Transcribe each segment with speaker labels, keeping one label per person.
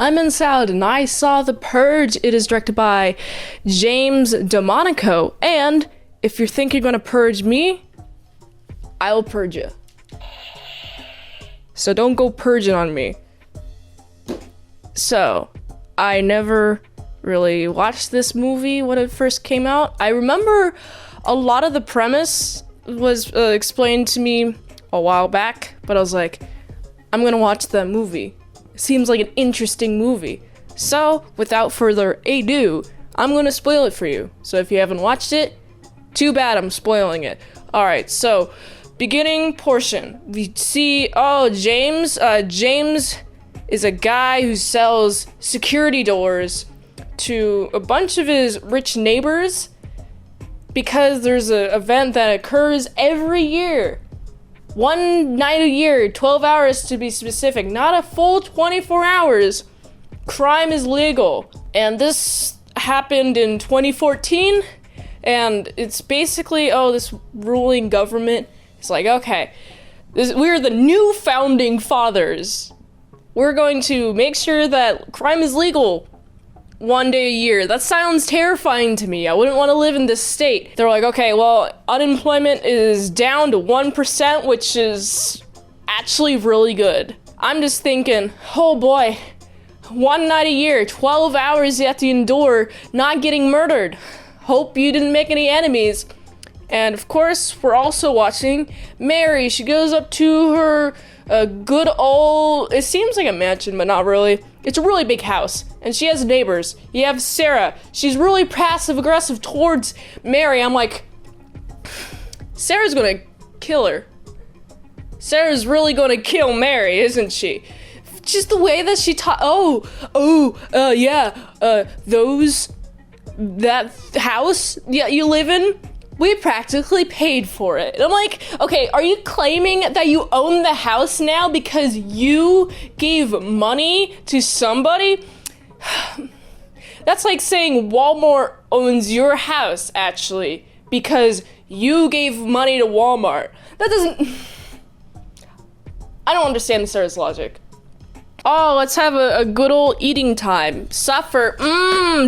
Speaker 1: I'm in Salad, and I saw The Purge. It is directed by James DeMonico, and if you're thinking you're gonna purge me, I will purge you. So don't go purging on me. So, I never really watched this movie when it first came out. I remember a lot of the premise was explained to me a while back, but I was like, I'm gonna watch that movie. It seems like an interesting movie. So, without further ado, I'm gonna spoil it for you. So if you haven't watched it, too bad I'm spoiling it. Alright, so, beginning portion. We see, James is a guy who sells security doors to a bunch of his rich neighbors because there's an event that occurs every year. One night a year, 12 hours to be specific, not a full 24 hours. Crime is legal. And this happened in 2014, and it's basically, this ruling government is like, okay, we're the new founding fathers. We're going to make sure that crime is legal one day a year. That sounds terrifying to me. I wouldn't want to live in this state. They're like, okay, well, unemployment is down to 1%, which is actually really good. I'm just thinking, oh boy, one night a year, 12 hours you have to endure not getting murdered. Hope you didn't make any enemies. And of course, we're also watching Mary. She goes up to her good old, it seems like a mansion, but not really. It's a really big house, and she has neighbors. You have Sarah. She's really passive-aggressive towards Mary. I'm like, Sarah's gonna kill her. Sarah's really gonna kill Mary, isn't she? Just the way that she that house you live in, we practically paid for it. And I'm like, okay, are you claiming that you own the house now because you gave money to somebody? That's like saying Walmart owns your house, actually, because you gave money to Walmart. That doesn't... I don't understand Sarah's logic. Oh, let's have a good old eating time. Supper.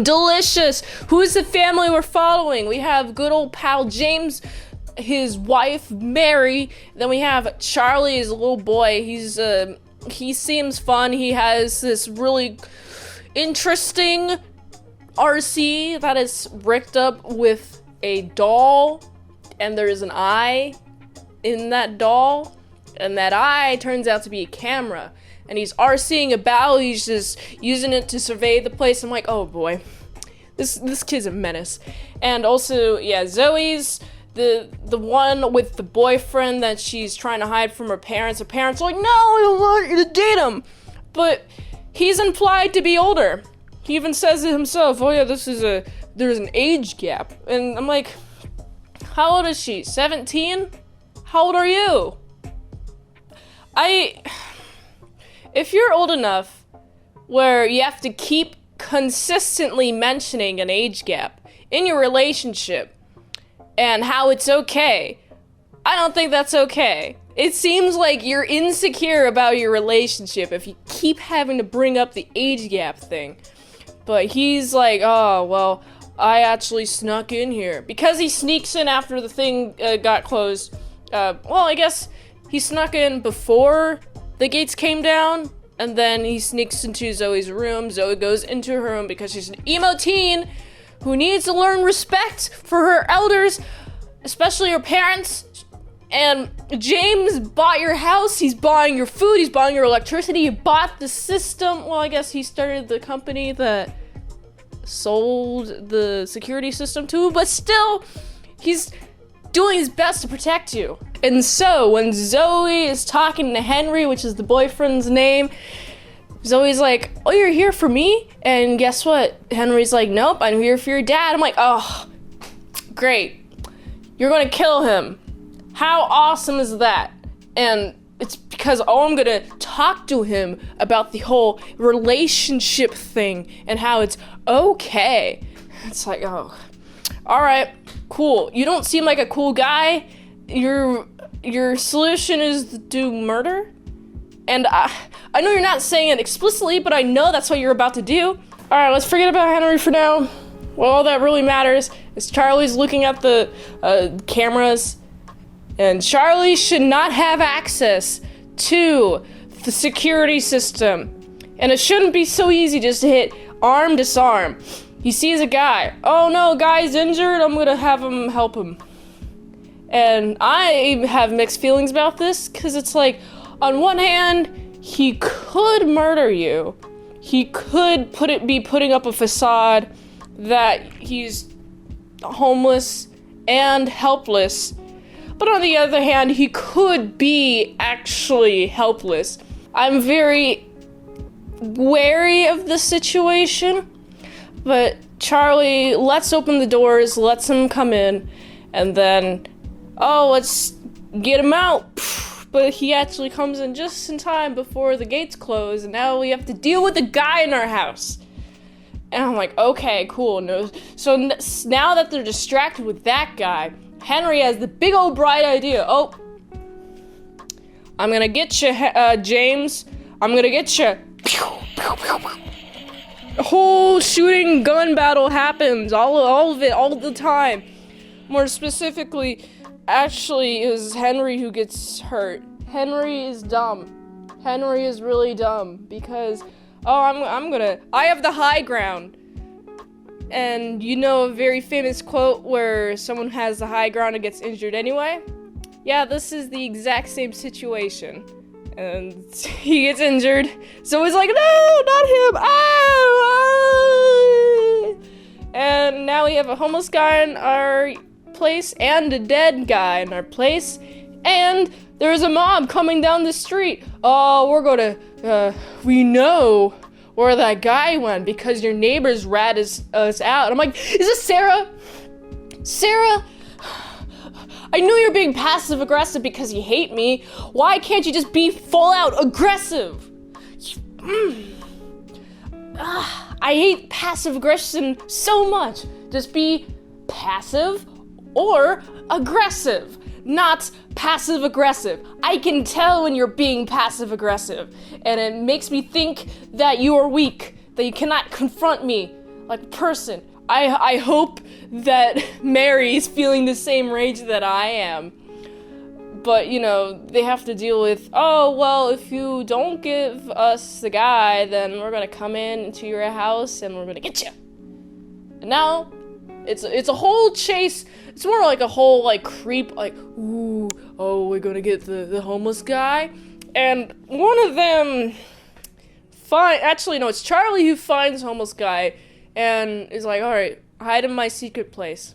Speaker 1: Delicious. Who's the family we're following? We have good old pal James, his wife Mary. Then we have Charlie, his little boy. He seems fun. He has this really interesting RC that is rigged up with a doll, and there's an eye in that doll, and that eye turns out to be a camera. And he's RCing about, he's just using it to survey the place. I'm like, oh boy, this kid's a menace. And also, yeah, Zoe's the one with the boyfriend that she's trying to hide from her parents. Her parents are like, no, I don't want you to date him. But he's implied to be older. He even says it himself, oh yeah, there's an age gap. And I'm like, how old is she, 17? How old are you? If you're old enough where you have to keep consistently mentioning an age gap in your relationship and how it's okay, I don't think that's okay. It seems like you're insecure about your relationship if you keep having to bring up the age gap thing. But he's like, oh, well, I actually snuck in here. Because he sneaks in after the thing got closed. I guess he snuck in before the gates came down, and then he sneaks into Zoe's room. Zoe goes into her room because she's an emo teen who needs to learn respect for her elders, especially her parents. And James bought your house, he's buying your food, he's buying your electricity, he bought the system. Well, I guess he started the company that sold the security system to, but still, he's doing his best to protect you. And so, when Zoe is talking to Henry, which is the boyfriend's name, Zoe's like, oh, you're here for me? And guess what? Henry's like, nope, I'm here for your dad. I'm like, oh, great. You're gonna kill him. How awesome is that? And it's because, I'm gonna talk to him about the whole relationship thing and how it's okay. It's like, oh, all right, cool. You don't seem like a cool guy. Your solution is to do murder? And I know you're not saying it explicitly, but I know that's what you're about to do. All right, let's forget about Henry for now. Well, all that really matters is Charlie's looking at the cameras, and Charlie should not have access to the security system. And it shouldn't be so easy just to hit arm, disarm. He sees a guy. Oh no, guy's injured, I'm gonna have him help him. And I have mixed feelings about this, because it's like, on one hand, he could murder you. He could be putting up a facade that he's homeless and helpless. But on the other hand, he could be actually helpless. I'm very wary of the situation, but Charlie lets open the doors, lets him come in, and then, oh, let's get him out. But he actually comes in just in time before the gates close, and now we have to deal with the guy in our house. And I'm like, okay, cool. No. So now that they're distracted with that guy, Henry has the big old bright idea. Oh, I'm gonna get you, James. I'm gonna get you. A whole shooting gun battle happens, all of it, all the time. More specifically, actually, it was Henry who gets hurt. Henry is dumb. Henry is really dumb because, I have the high ground. And you know a very famous quote where someone has the high ground and gets injured anyway? Yeah, this is the exact same situation. And he gets injured, so he's like, no, not him, ah! And now we have a homeless guy in our place, and a dead guy in our place, and there's a mob coming down the street. Oh, we know where that guy went, because your neighbors rat us out. I'm like, is this Sarah? Sarah? I know you're being passive-aggressive because you hate me. Why can't you just be full-out aggressive? I hate passive aggression so much. Just be passive or aggressive, not passive aggressive. I can tell when you're being passive aggressive, and it makes me think that you are weak, that you cannot confront me like a person. I hope that Mary is feeling the same rage that I am. But, you know, they have to deal with, oh, well, if you don't give us the guy, then we're gonna come into your house and we're gonna get you. And now, it's a whole chase. It's more like a whole, like, creep, like, ooh, oh, we're gonna get the homeless guy. And one of them, actually, no, it's Charlie who finds homeless guy and is like, all right, hide in my secret place.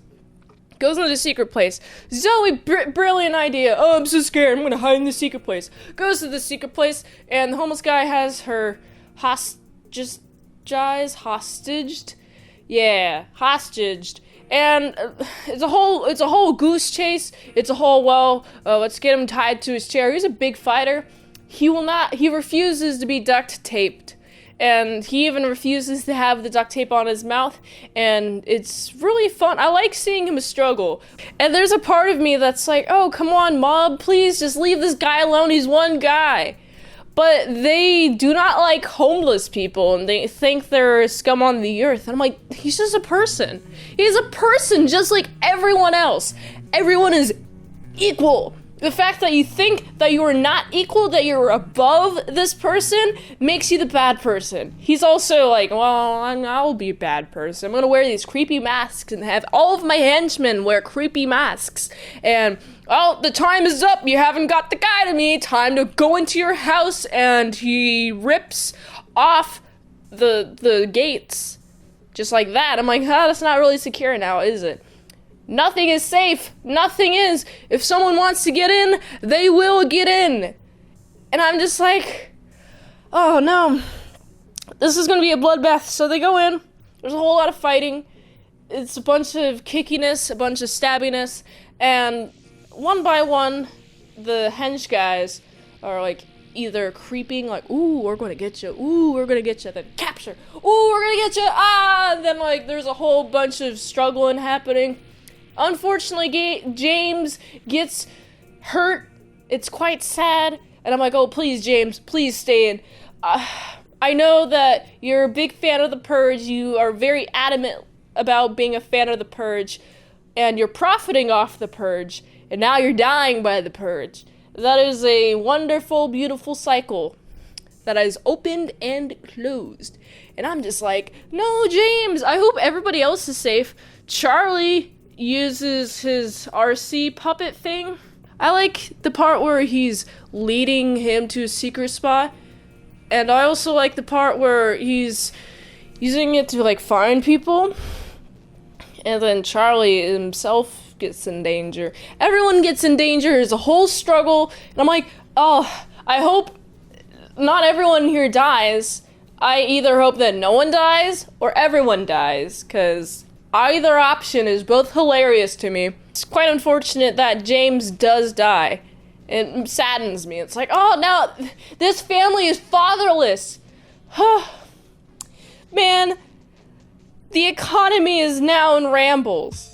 Speaker 1: Goes into the secret place. Zoe, brilliant idea. Oh, I'm so scared. I'm gonna hide in the secret place. Goes to the secret place, and the homeless guy has her hostaged. Yeah, hostaged. And it's a whole goose chase. It's a whole, let's get him tied to his chair. He's a big fighter. He refuses to be duct taped. And he even refuses to have the duct tape on his mouth, and it's really fun. I like seeing him struggle. And there's a part of me that's like, oh, come on, mob, please just leave this guy alone, he's one guy. But they do not like homeless people, and they think they're scum on the earth. And I'm like, he's just a person. He's a person just like everyone else. Everyone is equal. The fact that you think that you are not equal, that you're above this person, makes you the bad person. He's also like, well, I'll be a bad person. I'm gonna wear these creepy masks and have all of my henchmen wear creepy masks. And, oh, the time is up. You haven't got the guy to me. Time to go into your house. And he rips off the gates. Just like that. I'm like, that's not really secure now, is it? Nothing is safe. Nothing is. If someone wants to get in, they will get in. And I'm just like, oh no. This is gonna be a bloodbath. So they go in. There's a whole lot of fighting. It's a bunch of kickiness, a bunch of stabbiness. And one by one, the hench guys are like either creeping, like, ooh, we're gonna get you. Ooh, we're gonna get you. Then capture. Ooh, we're gonna get you. Ah! And then like there's a whole bunch of struggling happening. Unfortunately, James gets hurt. It's quite sad. And I'm like, oh, please, James, please stay in. I know that you're a big fan of the Purge. You are very adamant about being a fan of the Purge, and you're profiting off the Purge, and now you're dying by the Purge. That is a wonderful, beautiful cycle that is opened and closed. And I'm just like, no, James, I hope everybody else is safe. Charlie uses his RC puppet thing. I like the part where he's leading him to a secret spot. And I also like the part where he's using it to, like, find people. And then Charlie himself gets in danger. Everyone gets in danger. There's a whole struggle. And I'm like, oh, I hope not everyone here dies. I either hope that no one dies or everyone dies, because either option is both hilarious to me. It's quite unfortunate that James does die. It saddens me. It's like, oh, now this family is fatherless. Man, the economy is now in rambles.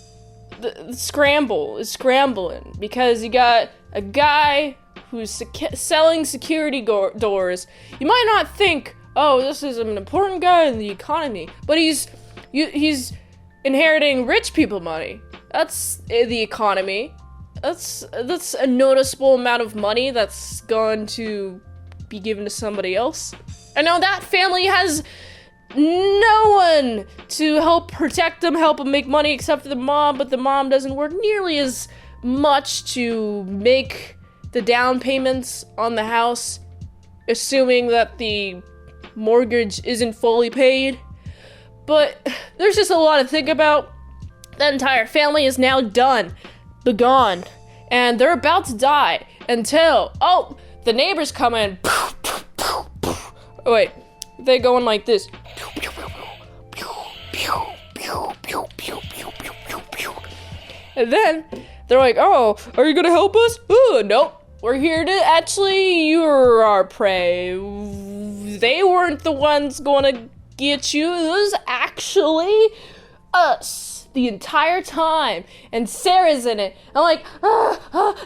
Speaker 1: The scramble is scrambling because you got a guy who's selling security doors. You might not think, oh, this is an important guy in the economy, but he's inheriting rich people money. That's the economy. That's a noticeable amount of money that's going to be given to somebody else. I know that family has no one to help protect them, help them make money, except for the mom, but the mom doesn't work nearly as much to make the down payments on the house, assuming that the mortgage isn't fully paid. But there's just a lot to think about. That entire family is now begone, and they're about to die until, oh, the neighbors come in. Oh, wait, they going like this. And then they're like, oh, are you gonna help us? Nope. We're here to you're our prey. They weren't the ones gonna get you. It was actually us the entire time. And Sarah's in it. I'm like,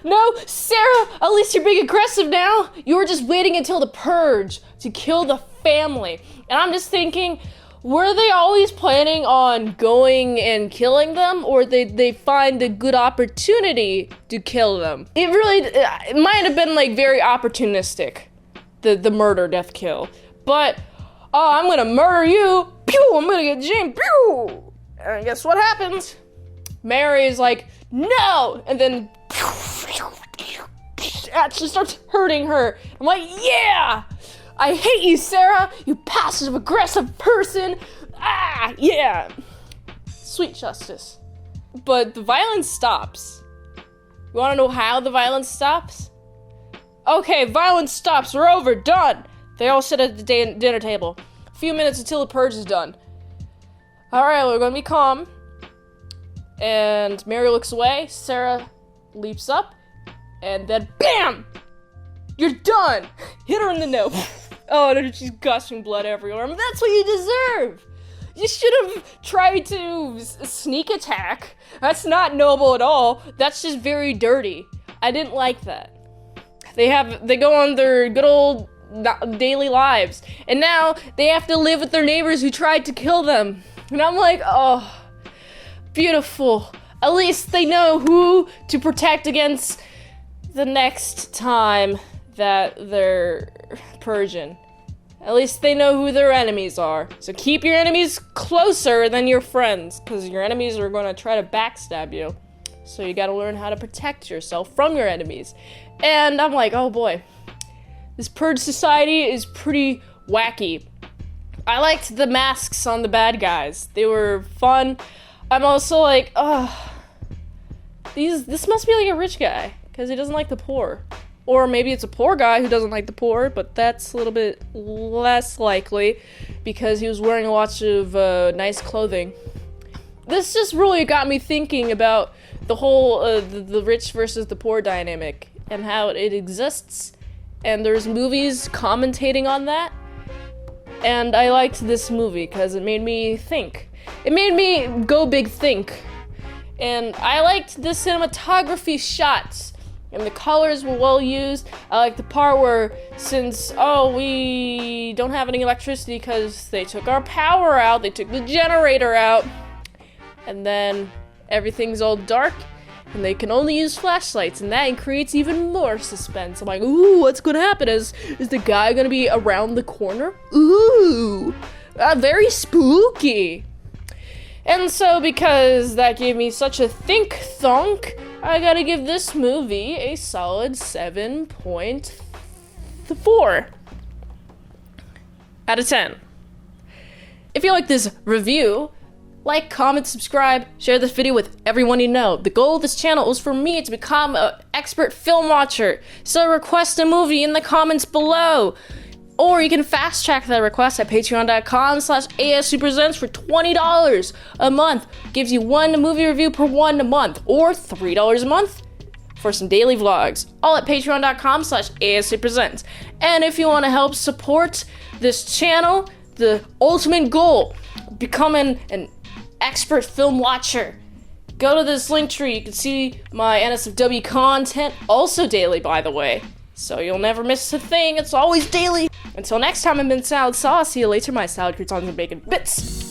Speaker 1: no, Sarah, at least you're being aggressive now. You were just waiting until the Purge to kill the family. And I'm just thinking, were they always planning on going and killing them, or they find a good opportunity to kill them? It might have been like very opportunistic, the murder, death, kill. But, oh, I'm gonna murder you, pew, I'm gonna get Jim, pew! And guess what happens? Mary's like, no! And then, actually starts hurting her. I'm like, yeah! I hate you, Sarah, you passive-aggressive person. Ah, yeah. Sweet justice. But the violence stops. You wanna know how the violence stops? Okay, violence stops, we're over, done. They all sit at the dinner table. A few minutes until the Purge is done. Alright, we're gonna be calm. And Mary looks away, Sarah leaps up, and then BAM! You're done! Hit her in the nose. Oh, and she's gushing blood everywhere. I mean, that's what you deserve! You should have tried to sneak attack. That's not noble at all. That's just very dirty. I didn't like that. They go on their good old daily lives, and now they have to live with their neighbors who tried to kill them. And I'm like, oh, beautiful. At least they know who to protect against the next time that they're purging. At least they know who their enemies are. So keep your enemies closer than your friends, because your enemies are going to try to backstab you. So you got to learn how to protect yourself from your enemies. And I'm like, oh boy, this Purge society is pretty wacky. I liked the masks on the bad guys. They were fun. I'm also like, this must be like a rich guy, because he doesn't like the poor. Or maybe it's a poor guy who doesn't like the poor, but that's a little bit less likely, because he was wearing a lot of nice clothing. This just really got me thinking about the whole the rich versus the poor dynamic, and how it exists, and there's movies commentating on that. And I liked this movie because it made me think. It made me go big think. And I liked the cinematography shots. and the colors were well used. I like the part where, since, we don't have any electricity because they took our power out, they took the generator out, and then everything's all dark, and they can only use flashlights, and that creates even more suspense. I'm like, ooh, what's gonna happen? Is the guy gonna be around the corner? Ooh, very spooky. And so, because that gave me such a think-thunk, I gotta give this movie a solid 7.4 out of 10. If you like this review, like, comment, subscribe, share this video with everyone you know. The goal of this channel is for me to become an expert film watcher. So request a movie in the comments below. Or you can fast track that request at patreon.com/ASEPresents for $20 a month. Gives you one movie review per one a month, or $3 a month for some daily vlogs. All at patreon.com/ASEPresents. And if you want to help support this channel, the ultimate goal, becoming an expert film watcher, go to this link tree. You can see my NSFW content, also daily, by the way. So you'll never miss a thing. It's always daily. Until next time, I'm Mint Salad Sauce. See you later, my salad croutons and bacon bits.